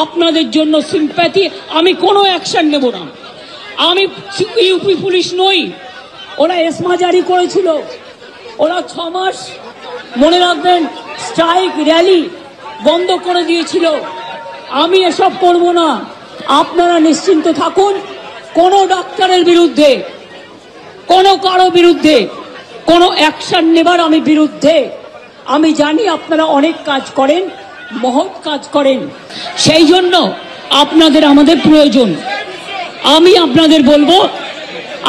আপনাদের জন্য সিম্প্যাথি, আমি কোনো অ্যাকশন নেব না। আমি ইউপি পুলিশ নই। ওরা এসমা জারি করেছিল, ওরা 6 মাস মনে রাখবেন স্ট্রাইক র্যালি বন্ধ করে দিয়েছিল। আমি এসব করব না। আপনারা নিশ্চিন্ত থাকুন, কোনো ডাক্তারের বিরুদ্ধে, কোনো কারো বিরুদ্ধে কোনো অ্যাকশন নেবার আমি বিরুদ্ধে। আমি জানি আপনারা অনেক কাজ করেন, মহৎ কাজ করেন, সেই জন্য আপনাদের আমাদের প্রয়োজন। আমি আপনাদের বলবো,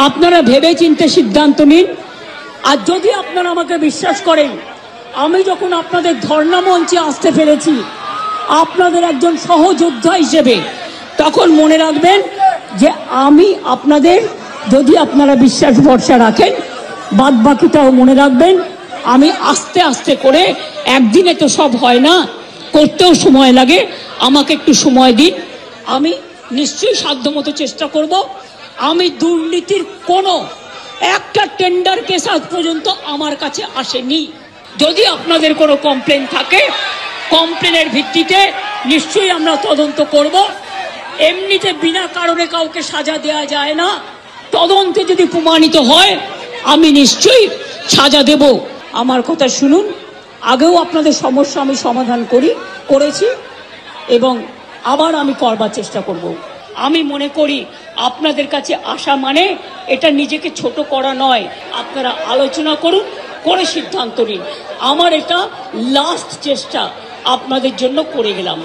আপনারা ভেবে চিন্তে সিদ্ধান্ত নিন। আর যদি আপনারা আমাকে বিশ্বাস করেন, আমি যখন আপনাদের ধর্ণা মঞ্চে আসতে পেরেছি আপনাদের একজন সহযোদ্ধা হিসেবে, তখন মনে রাখবেন যে আমি আপনাদের, যদি আপনারা বিশ্বাস ভরসা রাখেন, বাদ বাকিটাও মনে রাখবেন। আমি আস্তে আস্তে করে, একদিনে তো সব হয় না, করতেও সময় লাগে, আমাকে একটু সময় দিন। আমি নিশ্চয়ই সাধ্যমতো চেষ্টা করব। আমি দুর্নীতির কোনো একটা টেন্ডার কেস আজ পর্যন্ত আমার কাছে আসেনি। যদি আপনাদের কোনো কমপ্লেন থাকে, কমপ্লেনের ভিত্তিতে নিশ্চয়ই আমরা তদন্ত করব। এমনিতে বিনা কারণে কাউকে সাজা দেওয়া যায় না। তদন্তে যদি প্রমাণিত হয় আমি নিশ্চয়ই সাজা দেব। আমার কথা শুনুন, আগেও আপনাদের সমস্যা আমি সমাধান করেছি এবং আবার আমি করবার চেষ্টা করব। আমি মনে করি আপনাদের কাছে আসা মানে এটা নিজেকে ছোট করা নয়। আপনারা আলোচনা করুন, করে সিদ্ধান্ত নিন। আমার এটা লাস্ট চেষ্টা আপনাদের জন্য করে গেলাম।